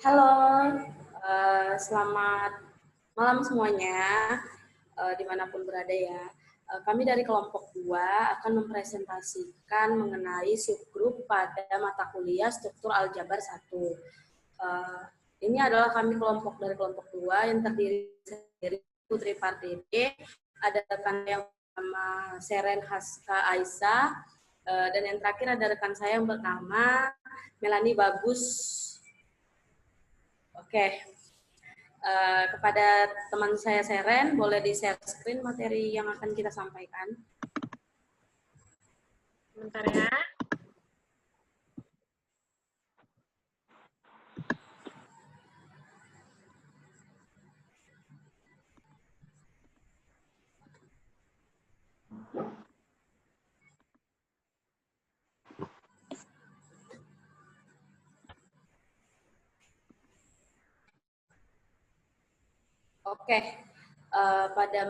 Halo, selamat malam semuanya, dimanapun berada ya. Kami dari kelompok 2 akan mempresentasikan mengenai subgrup pada mata kuliah struktur aljabar 1. Ini adalah kami kelompok dari kelompok 2 yang terdiri dari Putri Pardede, ada rekan yang bernama Seren Haska Aisyah, dan yang terakhir ada rekan saya yang bernama Melani Bagus. Oke, kepada teman saya Seren, boleh di-share screen materi yang akan kita sampaikan. Sebentar ya. Oke, pada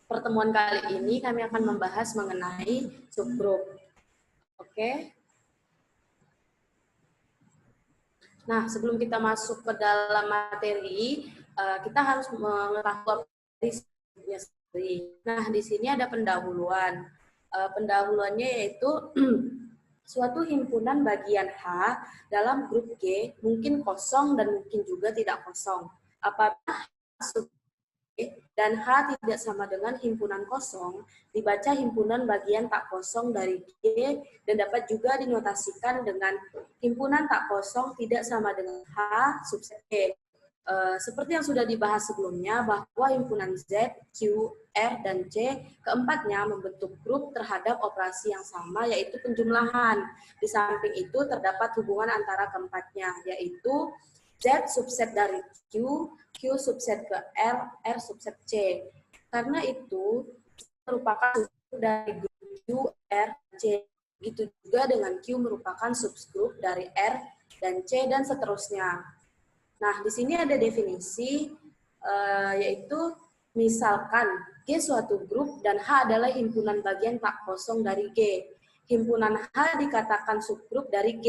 pertemuan kali ini kami akan membahas mengenai subgrup. Oke. Nah, sebelum kita masuk ke dalam materi, kita harus mengetahui subgrupnya sendiri. Nah, di sini ada pendahuluan. Pendahuluannya yaitu suatu himpunan bagian H dalam grup G mungkin kosong dan mungkin juga tidak kosong. Apabila sub dan H tidak sama dengan himpunan kosong, dibaca himpunan bagian tak kosong dari G dan dapat juga dinotasikan dengan himpunan tak kosong tidak sama dengan H subset G. Seperti yang sudah dibahas sebelumnya bahwa himpunan Z, Q, R, dan C keempatnya membentuk grup terhadap operasi yang sama yaitu penjumlahan. Di samping itu terdapat hubungan antara keempatnya yaitu Z subset dari Q, Q subset ke R, R subset C. Karena itu merupakan subgrup dari grup Q, R, C. Begitu juga dengan Q merupakan subgrup dari R dan C dan seterusnya. Nah, di sini ada definisi yaitu misalkan G suatu grup dan H adalah himpunan bagian tak kosong dari G. Himpunan H dikatakan subgrup dari G.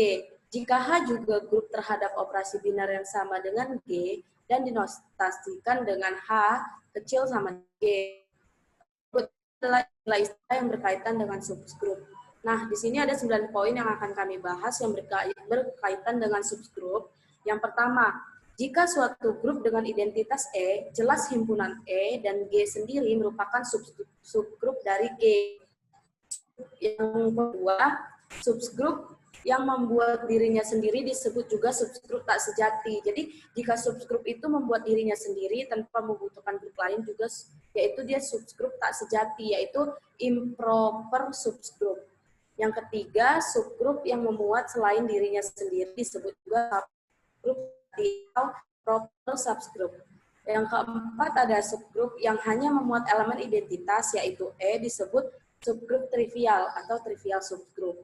Jika H juga grup terhadap operasi binar yang sama dengan G dan dinotasikan dengan H kecil sama G. Adalah istilah yang berkaitan dengan subgrup. Nah, di sini ada 9 poin yang akan kami bahas yang berkaitan dengan subgrup. Yang pertama, jika suatu grup dengan identitas E, jelas himpunan E dan G sendiri merupakan subgrup dari G. Yang kedua, subgrup yang membuat dirinya sendiri disebut juga subgrup tak sejati. Jadi, jika subgrup itu membuat dirinya sendiri tanpa membutuhkan grup lain juga, yaitu dia subgrup tak sejati, yaitu improper subgrup. Yang ketiga, subgrup yang memuat selain dirinya sendiri disebut juga subgrup atau proper subgrup. Yang keempat ada subgrup yang hanya memuat elemen identitas yaitu E disebut subgrup trivial atau trivial subgrup.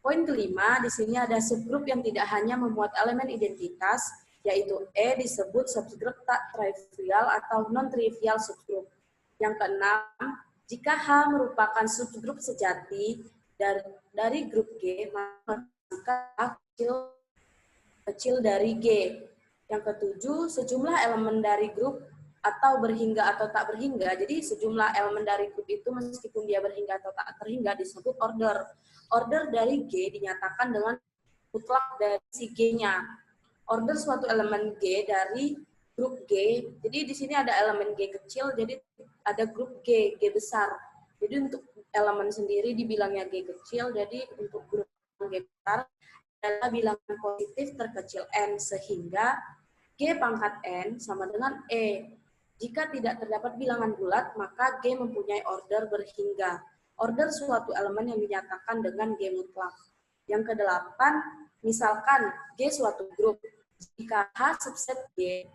Poin kelima, di sini ada subgrup yang tidak hanya memuat elemen identitas yaitu E disebut subgrup tak trivial atau non-trivial subgrup. Yang keenam, jika H merupakan subgrup sejati dari grup G, maka H kecil dari G. Yang ketujuh, sejumlah elemen dari grup atau berhingga atau tak berhingga. Jadi sejumlah elemen dari grup itu meskipun dia berhingga atau tak berhingga disebut order. Order dari G dinyatakan dengan mutlak dari si G-nya. Order suatu elemen G dari grup G. Jadi di sini ada elemen G kecil, jadi ada grup G, G besar. Jadi untuk elemen sendiri dibilangnya G kecil, jadi untuk grup G besar adalah bilangan positif terkecil n sehingga G pangkat n sama dengan E. Jika tidak terdapat bilangan bulat, maka G mempunyai order berhingga. Order suatu elemen yang dinyatakan dengan G mutlak. Yang kedelapan, misalkan G suatu grup. Jika H subset G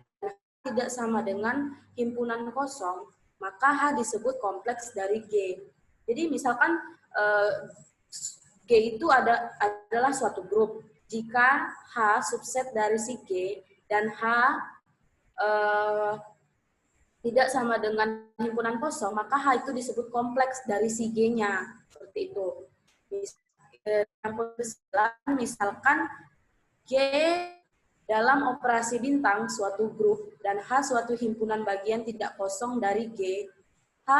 tidak sama dengan himpunan kosong, maka H disebut kompleks dari G. Jadi misalkan G itu adalah suatu grup. Jika H subset dari si G dan H tidak sama dengan himpunan kosong, maka H itu disebut kompleks dari si G-nya. Seperti itu. Misalkan G Dalam operasi bintang suatu grup dan H suatu himpunan bagian tidak kosong dari G, H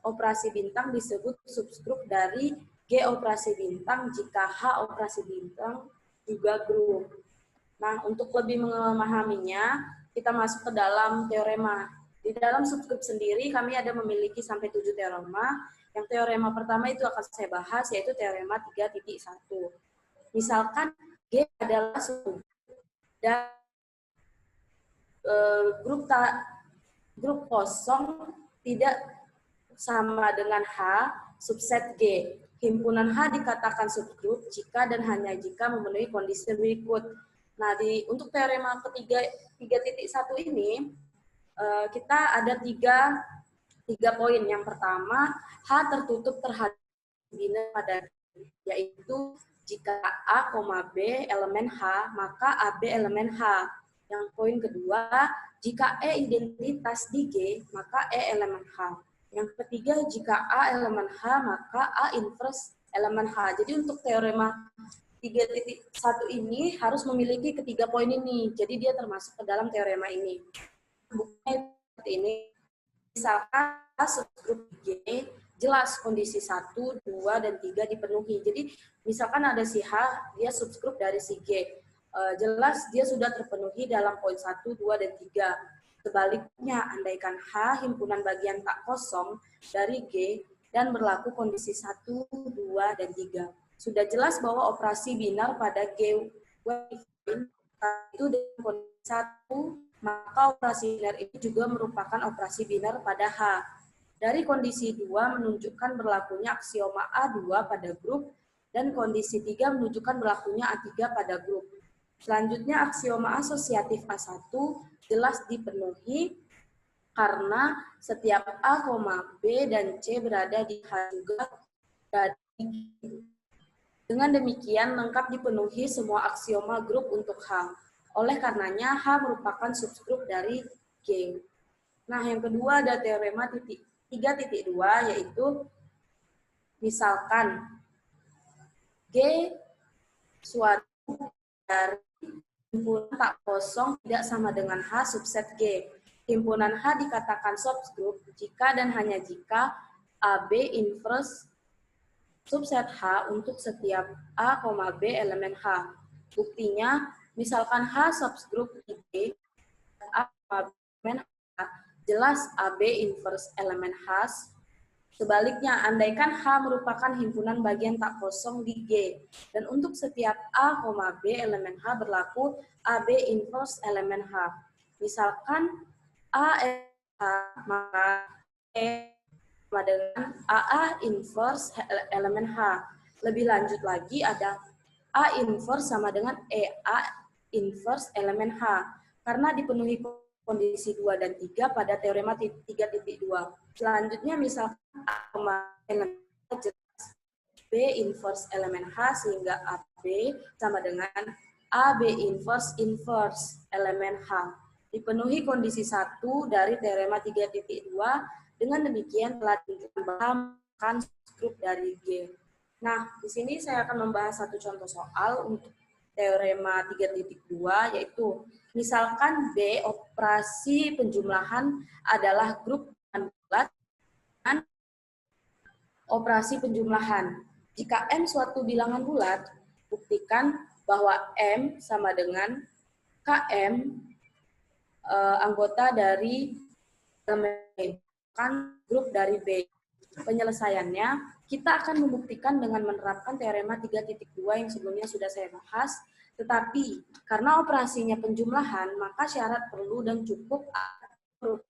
operasi bintang disebut subgrup dari G operasi bintang jika H operasi bintang juga grup. Nah, untuk lebih memahaminya, kita masuk ke dalam teorema. Di dalam subgrup sendiri, kami ada memiliki sampai 7 teorema. Yang teorema pertama itu akan saya bahas, yaitu teorema 3.1. Misalkan G adalah subgrup dan grup kosong tidak sama dengan H subset G. Himpunan H dikatakan subgrup jika dan hanya jika memenuhi kondisi berikut. Nah, untuk teorema ketiga 3.1 ini, kita ada tiga poin. Yang pertama, H tertutup terhadap binar pada G, yaitu jika A, B elemen H, maka AB elemen H. Yang poin kedua, jika E identitas di G, maka E elemen H. Yang ketiga, jika A elemen H, maka A inverse elemen H. Jadi untuk teorema 3.1 ini harus memiliki ketiga poin ini. Jadi dia termasuk ke dalam teorema ini. Buktinya seperti ini. Misalkan subgrup G, jelas kondisi 1, 2, dan 3 dipenuhi. Jadi misalkan ada si H, dia subgrup dari si G. Jelas dia sudah terpenuhi dalam poin 1, 2, dan 3. Sebaliknya, andaikan H himpunan bagian tak kosong dari G dan berlaku kondisi 1, 2, dan 3. Sudah jelas bahwa operasi binar pada G itu dengan kondisi 1, maka operasi binar itu juga merupakan operasi binar pada H. Dari kondisi 2 menunjukkan berlakunya aksioma A2 pada grup, dan kondisi 3 menunjukkan berlakunya A3 pada grup. Selanjutnya, aksioma asosiatif A1 jelas dipenuhi karena setiap A, B, dan C berada di H juga dari G. Dengan demikian, lengkap dipenuhi semua aksioma grup untuk H. Oleh karenanya, H merupakan subgrup dari G. Nah, yang kedua ada teorema 3.2, yaitu misalkan G suatu dari himpunan tak kosong tidak sama dengan H subset G. Himpunan H dikatakan subgrup jika dan hanya jika AB inverse subset H untuk setiap A, B elemen H. Buktinya, misalkan H subgrup G, A, B elemen H, jelas AB inverse elemen H. Sebaliknya, andaikan H merupakan himpunan bagian tak kosong di G, dan untuk setiap A, B elemen H berlaku AB inverse elemen H. Misalkan A H, maka E sama dengan AA inverse elemen H. Lebih lanjut lagi ada A inverse sama dengan EA inverse elemen H. Karena dipenuhi kondisi 2 dan 3 pada teorema 3.2. Selanjutnya misalkan A elemen H jelas B inverse elemen H sehingga AB sama dengan AB inverse elemen H. Dipenuhi kondisi 1 dari teorema 3.2. Dengan demikian telah ditunjukkan subgrup dari G. Nah, di sini saya akan membahas satu contoh soal untuk teorema 3.2, yaitu misalkan B operasi penjumlahan adalah grup bulat dengan operasi penjumlahan. Jika M suatu bilangan bulat, buktikan bahwa M sama dengan KM anggota dari elemen kan grup dari B. Penyelesaiannya, kita akan membuktikan dengan menerapkan teorema 3.2 yang sebelumnya sudah saya bahas, tetapi karena operasinya penjumlahan, maka syarat perlu dan cukup grup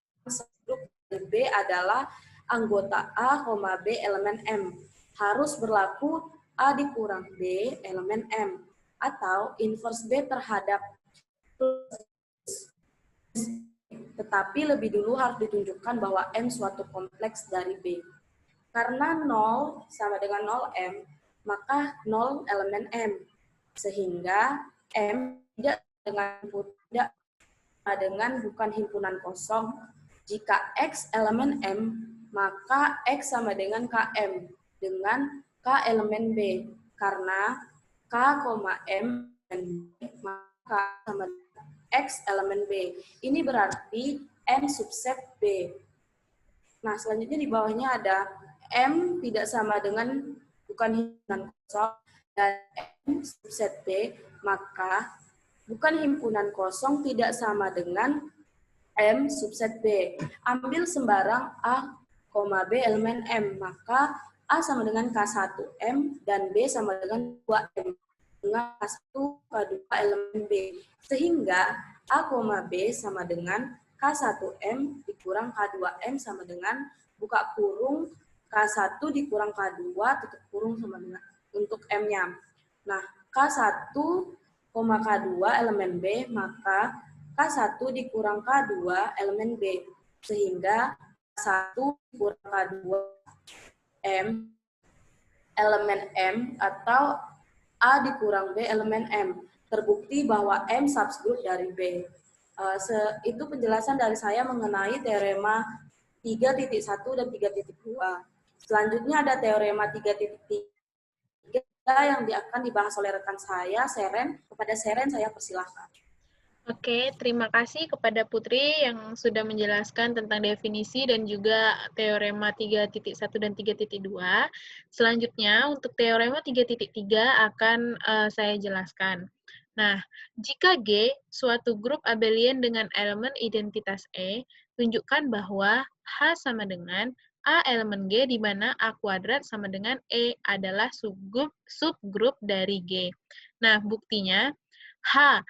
dari B adalah anggota A, B elemen M. Harus berlaku A dikurang B elemen M, atau inverse B terhadap tetapi lebih dulu harus ditunjukkan bahwa M suatu kompleks dari B. Karena 0 sama dengan 0M, maka 0 elemen M. Sehingga M tidak dengan bukan himpunan kosong. Jika X elemen M, maka X sama dengan KM dengan K elemen B. Karena K, M dan B, maka sama dengan X elemen B. Ini berarti M subset B. Nah, selanjutnya di bawahnya ada M tidak sama dengan bukan himpunan kosong dan M subset B, maka bukan himpunan kosong tidak sama dengan M subset B. Ambil sembarang A, B elemen M, maka A sama dengan K1M dan B sama dengan 2M dengan K1, K2 elemen B. Sehingga A, B sama dengan K1M dikurang K2M sama dengan buka kurung K1 dikurang K2 tutup kurung sama dengan untuk M-nya. Nah, K1, K2 elemen B, maka K1 dikurang K2 elemen B. Sehingga K1 dikurang K2 M elemen M atau A dikurang B elemen M. Terbukti bahwa M subgroup dari B. Itu penjelasan dari saya mengenai teorema 3.1 dan 3.2. Selanjutnya ada teorema 3.3 yang akan dibahas oleh rekan saya, Seren. Kepada Seren saya persilahkan. Oke, terima kasih kepada Putri yang sudah menjelaskan tentang definisi dan juga teorema 3.1 dan 3.2. Selanjutnya, untuk teorema 3.3 akan saya jelaskan. Nah, jika G suatu grup abelian dengan elemen identitas E, tunjukkan bahwa H sama dengan A elemen G di mana A kuadrat sama dengan E adalah subgrup dari G. Nah, buktinya H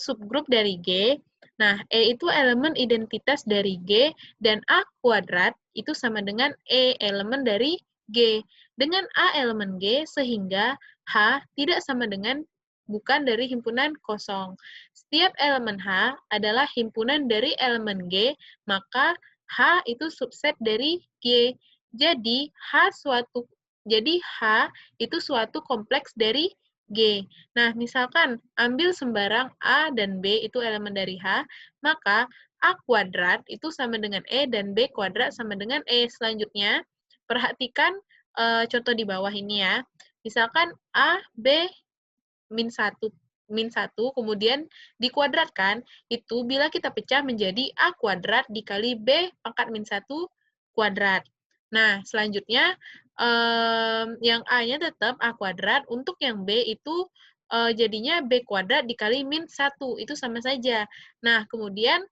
subgrup dari G. Nah, E itu elemen identitas dari G, dan A kuadrat itu sama dengan E elemen dari G. Dengan A elemen G, sehingga H tidak sama dengan bukan dari himpunan kosong. Setiap elemen H adalah himpunan dari elemen G, maka H itu subset dari G. Jadi H itu suatu kompleks dari G. Nah, misalkan ambil sembarang A dan B itu elemen dari H, maka A kuadrat itu sama dengan E dan B kuadrat sama dengan E. Selanjutnya, perhatikan contoh di bawah ini ya. Misalkan A, B, min 1, kemudian dikuadratkan, itu bila kita pecah menjadi A kuadrat dikali B pangkat min 1 kuadrat. Nah, selanjutnya, yang A-nya tetap A kuadrat, untuk yang B itu jadinya B kuadrat dikali min 1, itu sama saja. Nah, kemudian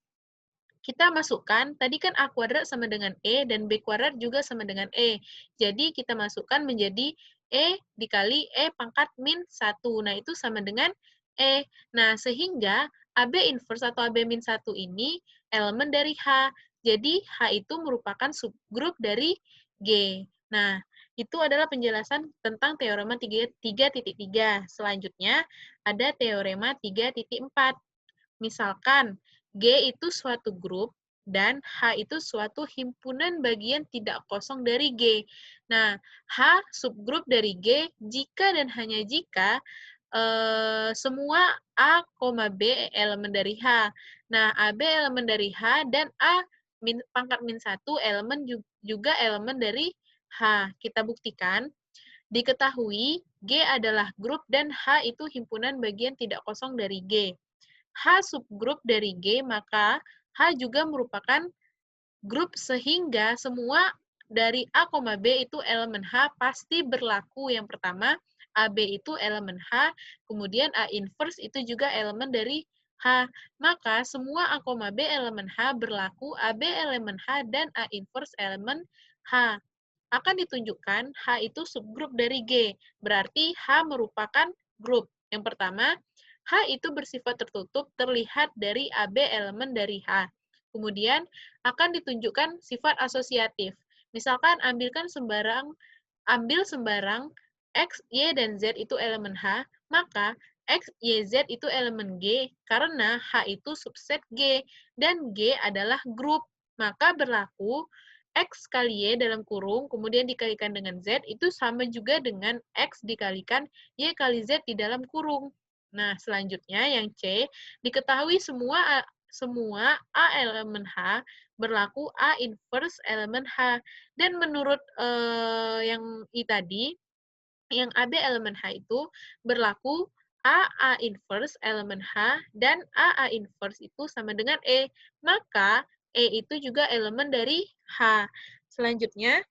kita masukkan, tadi kan A kuadrat sama dengan E, dan B kuadrat juga sama dengan E. Jadi, kita masukkan menjadi E dikali E pangkat min 1. Nah, itu sama dengan E. Nah, sehingga AB inverse atau AB min 1 ini elemen dari H. Jadi, H itu merupakan subgrup dari G. Nah, itu adalah penjelasan tentang teorema 3.3. Selanjutnya, ada teorema 3.4. Misalkan, G itu suatu grup, dan H itu suatu himpunan bagian tidak kosong dari G. Nah, H subgrup dari G jika dan hanya jika semua A, B elemen dari H. Nah, AB elemen dari H dan A pangkat min 1 elemen juga elemen dari H. Kita buktikan. Diketahui G adalah grup dan H itu himpunan bagian tidak kosong dari G. H subgrup dari G, maka H juga merupakan grup sehingga semua dari A, B itu elemen H pasti berlaku. Yang pertama, AB itu elemen H, kemudian A inverse itu juga elemen dari H. Maka semua A, B elemen H berlaku, AB elemen H, dan A inverse elemen H. Akan ditunjukkan H itu subgrup dari G. Berarti H merupakan grup. Yang pertama, H itu bersifat tertutup terlihat dari AB elemen dari H. Kemudian akan ditunjukkan sifat asosiatif. Misalkan ambil sembarang X, Y, dan Z itu elemen H, maka X, Y, Z itu elemen G karena H itu subset G dan G adalah grup. Maka berlaku X kali Y dalam kurung, kemudian dikalikan dengan Z, itu sama juga dengan X dikalikan Y kali Z di dalam kurung. Nah, selanjutnya yang C, diketahui semua A elemen H berlaku A inverse elemen H. Dan menurut yang I tadi, yang AB elemen H itu berlaku A inverse elemen H, dan A inverse itu sama dengan E. Maka E itu juga elemen dari H. Selanjutnya,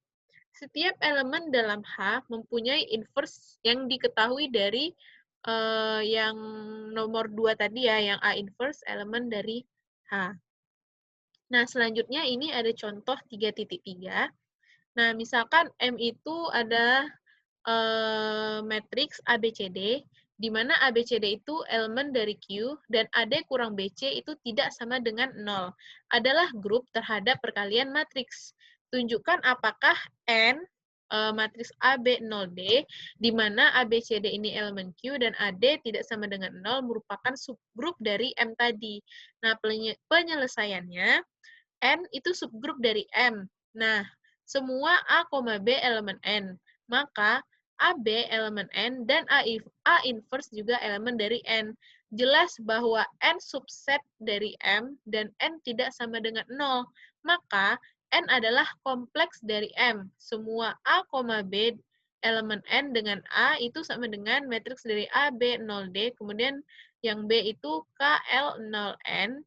setiap elemen dalam H mempunyai inverse yang diketahui dari yang nomor 2 tadi ya, yang A inverse elemen dari H. Nah, selanjutnya ini ada contoh 3.3. Nah, misalkan M itu ada matriks ABCD, di mana ABCD itu elemen dari Q, dan AD kurang BC itu tidak sama dengan 0. Adalah grup terhadap perkalian matriks. Tunjukkan apakah N matriks AB 0D, di mana ABCD ini elemen Q dan AD tidak sama dengan 0, merupakan subgrup dari M tadi. Nah, penyelesaiannya, N itu subgrup dari M. Nah, semua A, B elemen N. Maka AB elemen N dan A inverse juga elemen dari N. Jelas bahwa N subset dari M dan N tidak sama dengan 0. Maka N adalah kompleks dari M. Semua A, B elemen N dengan A itu sama dengan matriks dari A, B, 0D. Kemudian yang B itu KL 0N.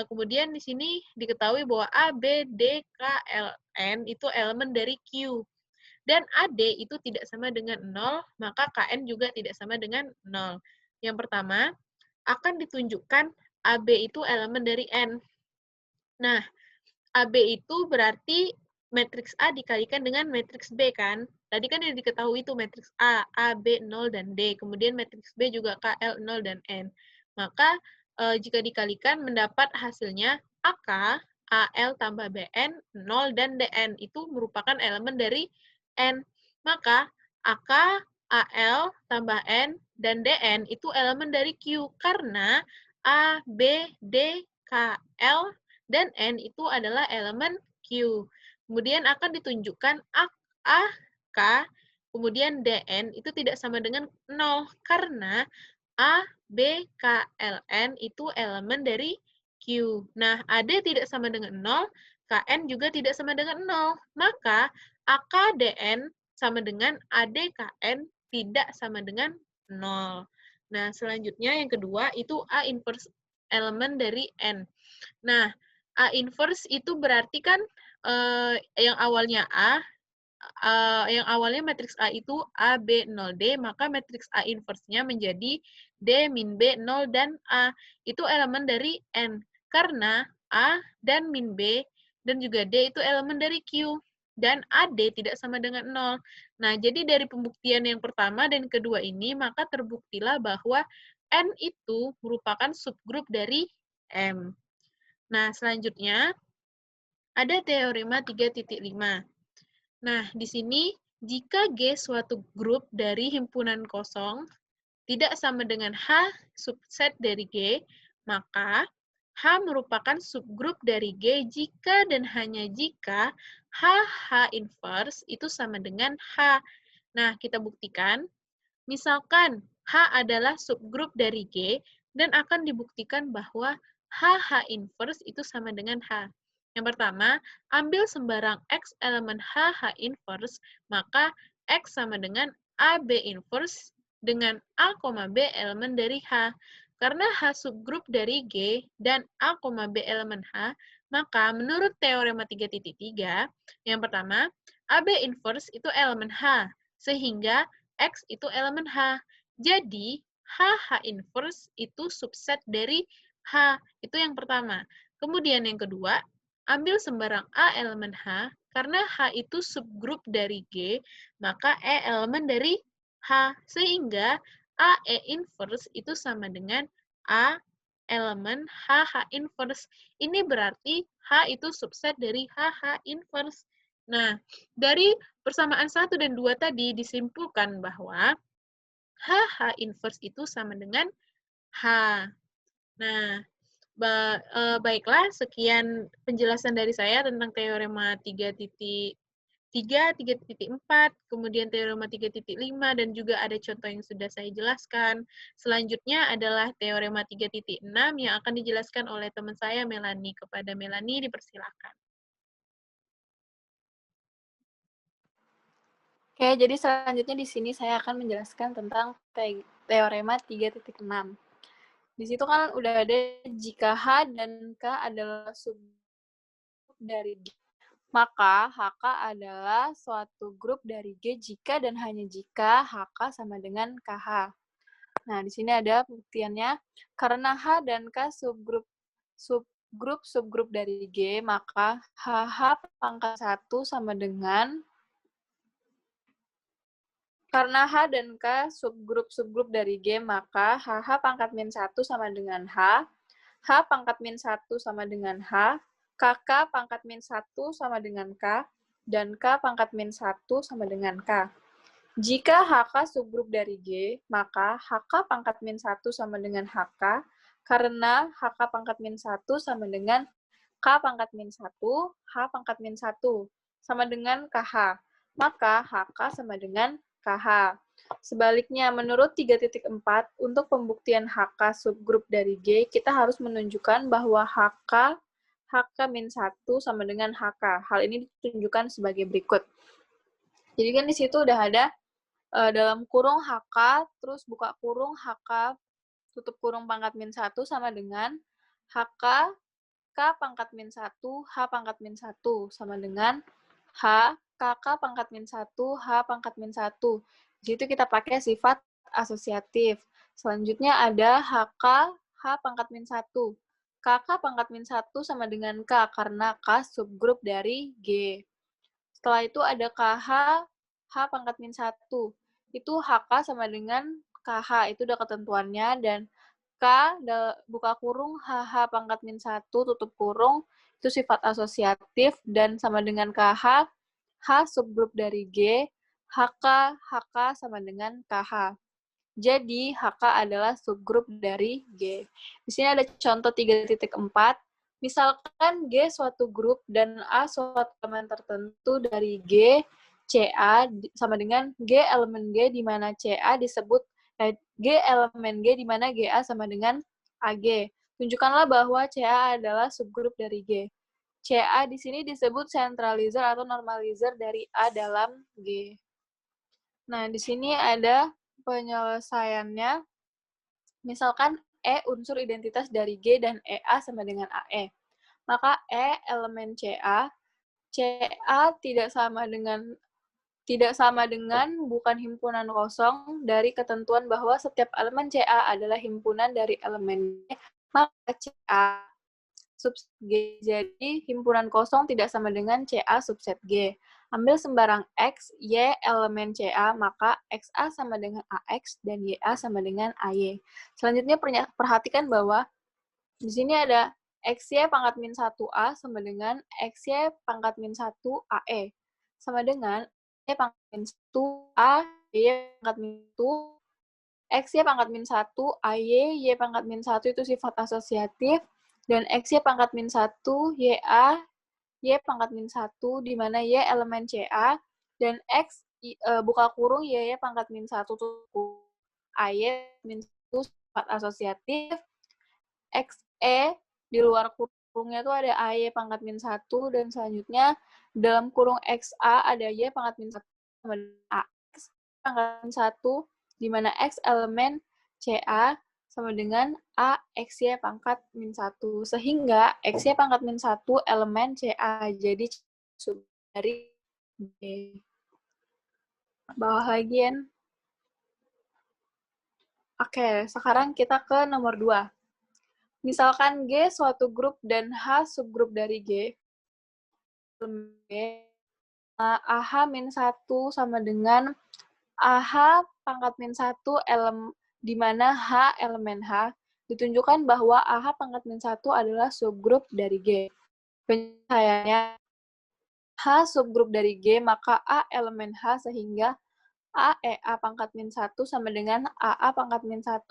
Kemudian di sini diketahui bahwa A, B, D, K, L, N itu elemen dari Q. Dan AD itu tidak sama dengan 0, maka KN juga tidak sama dengan 0. Yang pertama, akan ditunjukkan AB itu elemen dari N. Nah, AB itu berarti matriks A dikalikan dengan matriks B, kan? Tadi kan yang diketahui itu matriks A, B, 0, dan D. Kemudian matriks B juga K, L, 0, dan N. Maka, jika dikalikan mendapat hasilnya AK, AL tambah BN, 0, dan DN. Itu merupakan elemen dari N. Maka, AK, AL tambah N, dan DN itu elemen dari Q. Karena A, B, D, K, L, dan N itu adalah elemen Q. Kemudian akan ditunjukkan A, K, kemudian DN itu tidak sama dengan 0, karena A, B, K, L, N itu elemen dari Q. Nah, AD tidak sama dengan 0, KN juga tidak sama dengan 0. Maka, AK, DN sama dengan AD, KN tidak sama dengan 0. Nah, selanjutnya yang kedua itu A inverse elemen dari N. Nah, A inverse itu berarti kan yang awalnya yang awalnya matriks A itu A, B, 0D, maka matriks A inverse-nya menjadi D min B, 0, dan A. Itu elemen dari N. Karena A dan min B dan juga D itu elemen dari Q. Dan AD tidak sama dengan 0. Nah, jadi dari pembuktian yang pertama dan kedua ini, maka terbuktilah bahwa N itu merupakan subgrup dari M. Nah, selanjutnya ada teorema 3.5. Nah, di sini jika G suatu grup dari himpunan kosong tidak sama dengan H subset dari G, maka H merupakan subgrup dari G jika dan hanya jika H inverse itu sama dengan H. Nah, kita buktikan. Misalkan H adalah subgrup dari G dan akan dibuktikan bahwa H inverse itu sama dengan H. Yang pertama, ambil sembarang X elemen H inverse, maka X sama dengan AB inverse dengan A, B elemen dari H. Karena H subgrup dari G dan A, B elemen H, maka menurut teorema 3.3, yang pertama, AB inverse itu elemen H, sehingga X itu elemen H. Jadi, H inverse itu subset dari H. Itu yang pertama. Kemudian yang kedua, ambil sembarang A elemen H, karena H itu subgrup dari G, maka E elemen dari H. Sehingga AE inverse itu sama dengan A elemen H inverse. Ini berarti H itu subset dari H inverse. Nah, dari persamaan 1 dan 2 tadi disimpulkan bahwa H inverse itu sama dengan H. Nah, baiklah, sekian penjelasan dari saya tentang teorema 3.3, 3.4, kemudian teorema 3.5, dan juga ada contoh yang sudah saya jelaskan. Selanjutnya adalah teorema 3.6 yang akan dijelaskan oleh teman saya, Melanie. Kepada Melanie, dipersilakan. Oke, jadi selanjutnya di sini saya akan menjelaskan tentang teorema 3.6. Di situ kan udah ada jika H dan K adalah subgrup dari G, maka HK adalah suatu grup dari G jika dan hanya jika HK sama dengan KH. Nah, di sini ada pembuktiannya. Karena H dan K subgrup dari G, maka HH pangkat 1 sama dengan karena H dan K subgrup dari G, maka HH pangkat min 1 sama dengan H pangkat min 1 sama dengan H, KK pangkat min 1 sama dengan K, dan K pangkat min 1 sama dengan K. Jika HK subgrup dari G, maka HK pangkat min 1 sama dengan HK, karena HK pangkat min 1 sama dengan K pangkat min 1, H pangkat min 1, sama dengan KH. Maka HK sama dengan KH. Sebaliknya, menurut 3.4, untuk pembuktian HK subgrup dari G, kita harus menunjukkan bahwa HK min 1 sama dengan HK. Hal ini ditunjukkan sebagai berikut. Jadi kan di situ udah ada dalam kurung HK, terus buka kurung HK, tutup kurung pangkat min 1 sama dengan HK, K pangkat min 1, H pangkat min 1, sama dengan H, KK pangkat min 1, H pangkat min 1. Di situ kita pakai sifat asosiatif. Selanjutnya ada HK, H pangkat min 1. KK pangkat min 1 sama dengan K, karena K subgrup dari G. Setelah itu ada KH, H pangkat min 1. Itu HK sama dengan KH, itu udah ketentuannya, dan K, buka kurung, HH pangkat min 1, tutup kurung, itu sifat asosiatif, dan sama dengan KH, H subgrup dari G, HK sama dengan KH. Jadi, HK adalah subgrup dari G. Di sini ada contoh 3.4. Misalkan G suatu grup dan A suatu elemen tertentu dari G, CA sama dengan G elemen G di mana CA disebut G elemen G di mana GA sama dengan AG. Tunjukkanlah bahwa CA adalah subgrup dari G. CA di sini disebut centralizer atau normalizer dari A dalam G. Nah, di sini ada penyelesaiannya. Misalkan E unsur identitas dari G dan EA sama dengan AE. Maka E elemen CA tidak sama dengan bukan himpunan kosong dari ketentuan bahwa setiap elemen CA adalah himpunan dari elemen G, maka CA subset G. Jadi, himpunan kosong tidak sama dengan CA subset G. Ambil sembarang X, Y elemen CA, maka XA sama dengan AX, dan YA sama dengan AY. Selanjutnya, perhatikan bahwa di sini ada XY pangkat min 1A sama dengan XY pangkat min 1 AE. Sama dengan Y pangkat min 1A, Y pangkat min 1, XY pangkat min 1 AY, Y pangkat min 1 itu sifat asosiatif, dan XY pangkat min 1, YA, Y pangkat min 1, di mana Y elemen CA, dan X buka kurung Y pangkat min 1 tutup AY min 1 sifat asosiatif, XE di luar kurungnya itu ada AY pangkat min 1, dan selanjutnya dalam kurung XA ada Y pangkat min 1 sama AX pangkat min 1, di mana X elemen CA sama dengan A XY pangkat min 1. Sehingga XY pangkat min 1 elemen CA. Jadi sub dari B. Bawah lagi, ya. Oke, sekarang kita ke nomor 2. Misalkan G suatu grup dan H subgrup dari G. AH min 1 sama dengan AH pangkat min 1 di mana H elemen H, ditunjukkan bahwa AH pangkat min 1 adalah subgrup dari G. Penyelesaiannya, H subgrup dari G, maka A elemen H, sehingga AEA pangkat min 1 sama dengan AA pangkat min 1.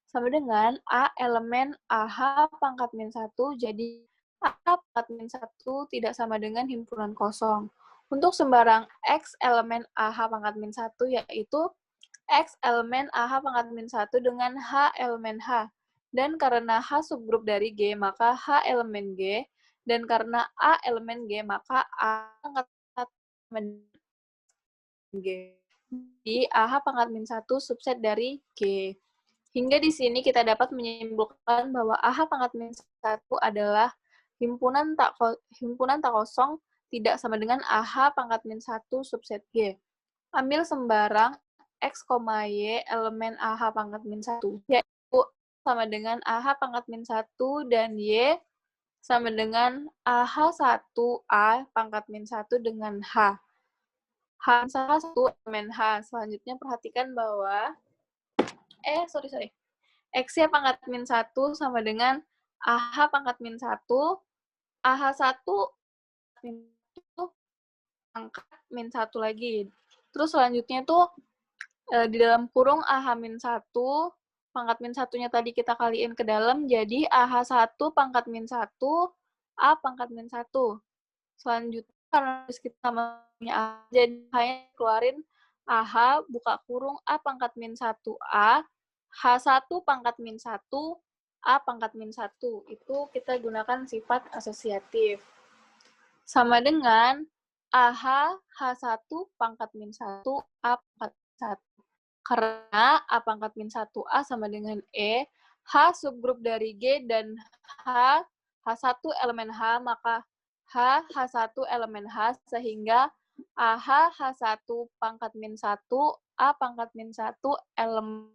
Sama dengan A elemen AH pangkat min 1, jadi A pangkat min 1 tidak sama dengan himpunan kosong. Untuk sembarang X elemen AH pangkat min 1, yaitu X elemen AH pangkat min 1 dengan H elemen H. Dan karena H subgrup dari G, maka H elemen G. Dan karena A elemen G, maka A pangkat G. Jadi AH pangkat min 1 subset dari G. Hingga di sini kita dapat menyimpulkan bahwa AH pangkat min 1 adalah himpunan tak kosong tidak sama dengan AH pangkat min 1 subset G. Ambil sembarang X, Y elemen AH pangkat min 1, yaitu sama dengan AH pangkat min 1 dan Y sama dengan AH1A pangkat min 1 dengan H. H salah satu elemen H. Selanjutnya perhatikan bahwa X-nya pangkat min 1 sama dengan AH pangkat min 1, AH1 min 1 pangkat min 1 lagi. Terus selanjutnya tuh di dalam kurung AH min 1, pangkat min 1-nya tadi kita kaliin ke dalam, jadi AH1 pangkat min 1, A pangkat min 1. Selanjutnya karena kita namanya A, jadi hanya keluarin AH buka kurung A pangkat min 1A, H1 pangkat min 1, A pangkat min 1. Itu kita gunakan sifat asosiatif. Sama dengan AH, H1 pangkat min 1, A pangkat min 1. Karena A pangkat min 1A sama dengan E, H subgrup dari G dan H1 elemen H, maka H1 elemen H, sehingga AH H1 pangkat min 1, A pangkat min 1 elemen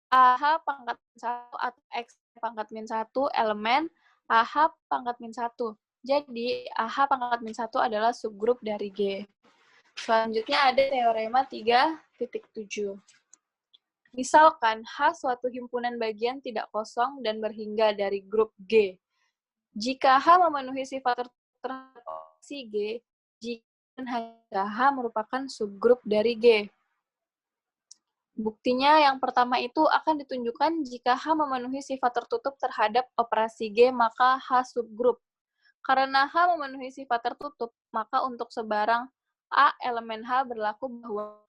AH pangkat min 1 atau X pangkat min 1 elemen AH pangkat min 1. Jadi, AH pangkat min 1 adalah subgrup dari G. Selanjutnya ada teorema 3.7. Misalkan H suatu himpunan bagian tidak kosong dan berhingga dari grup G. Jika H memenuhi sifat terhadap operasi G, jika H merupakan subgrup dari G. Buktinya yang pertama itu akan ditunjukkan jika H memenuhi sifat tertutup terhadap operasi G, maka H subgrup. Karena H memenuhi sifat tertutup, maka untuk sebarang A elemen H berlaku bahwa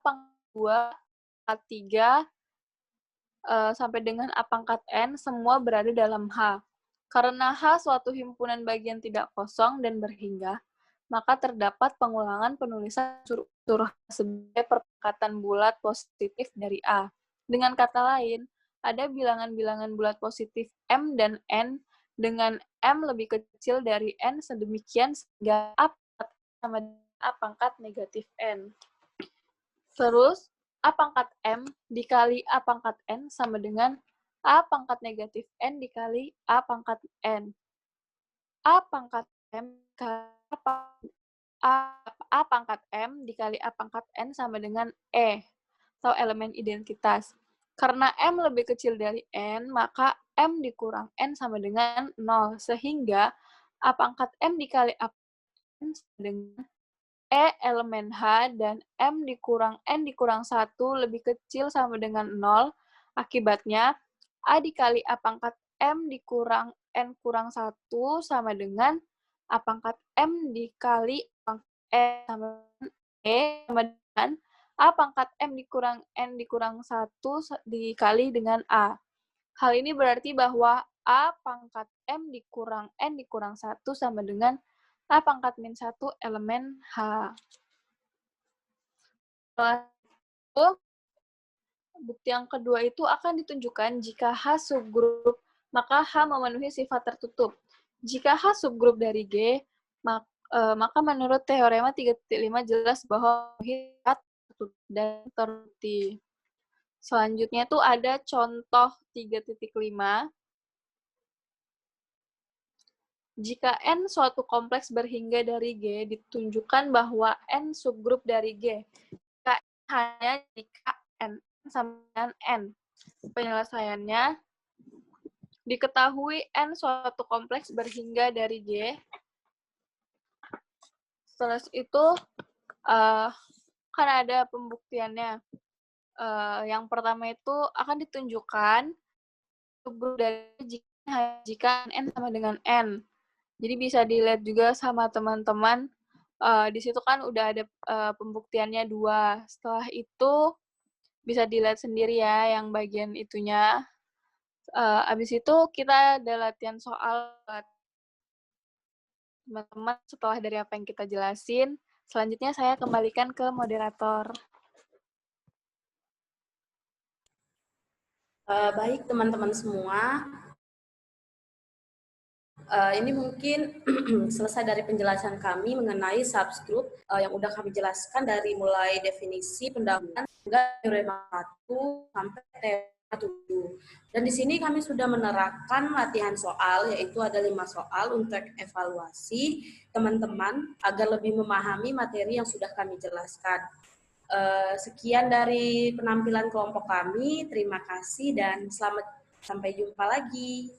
pangkat 2, A3, sampai dengan A pangkat N, semua berada dalam H. Karena H suatu himpunan bagian tidak kosong dan berhingga, maka terdapat pengulangan penulisan unsur sebagai perpekatan bulat positif dari A. Dengan kata lain, ada bilangan-bilangan bulat positif M dan N dengan M lebih kecil dari N sedemikian sehingga A sama A pangkat negatif N. Terus, A pangkat M dikali A pangkat N sama dengan A pangkat negatif N dikali A pangkat N. A pangkat M dikali A pangkat M dikali A pangkat N sama dengan E, atau elemen identitas. Karena M lebih kecil dari N, maka M dikurang N sama dengan 0, sehingga A pangkat M dikali A pangkat N sama dengan E elemen H, dan M dikurang N dikurang 1 lebih kecil sama dengan 0. Akibatnya, A dikali A pangkat M dikurang N kurang 1 sama dengan A pangkat M dikali E sama dengan A pangkat M dikurang N dikurang 1 dikali dengan A. Hal ini berarti bahwa A pangkat M dikurang N dikurang 1 sama dengan A pangkat min 1 elemen H. Bukti yang kedua itu akan ditunjukkan jika H subgrup, maka H memenuhi sifat tertutup. Jika H subgrup dari G, maka menurut teorema 3.5 jelas bahwa sifat tertutup dan terbukti. Selanjutnya itu ada contoh 3.5. Jika N suatu kompleks berhingga dari G, ditunjukkan bahwa N subgrup dari G. Jika hanya jika N sama dengan N. Penyelesaiannya, diketahui N suatu kompleks berhingga dari G. Terus itu, kan ada pembuktiannya. Yang pertama itu akan ditunjukkan subgrup dari jika N sama dengan N. Jadi bisa dilihat juga sama teman-teman. Di situ kan udah ada pembuktiannya 2. Setelah itu bisa dilihat sendiri ya yang bagian itunya. Abis itu kita ada latihan soal teman-teman setelah dari apa yang kita jelasin. Selanjutnya saya kembalikan ke moderator. Baik teman-teman semua, ini mungkin selesai dari penjelasan kami mengenai subgroup yang udah kami jelaskan dari mulai definisi, pendahuluan, hingga teorema 1 sampai teorema 7. Dan di sini kami sudah menerapkan latihan soal, yaitu ada 5 soal untuk evaluasi teman-teman agar lebih memahami materi yang sudah kami jelaskan. Sekian dari penampilan kelompok kami, terima kasih dan sampai jumpa lagi.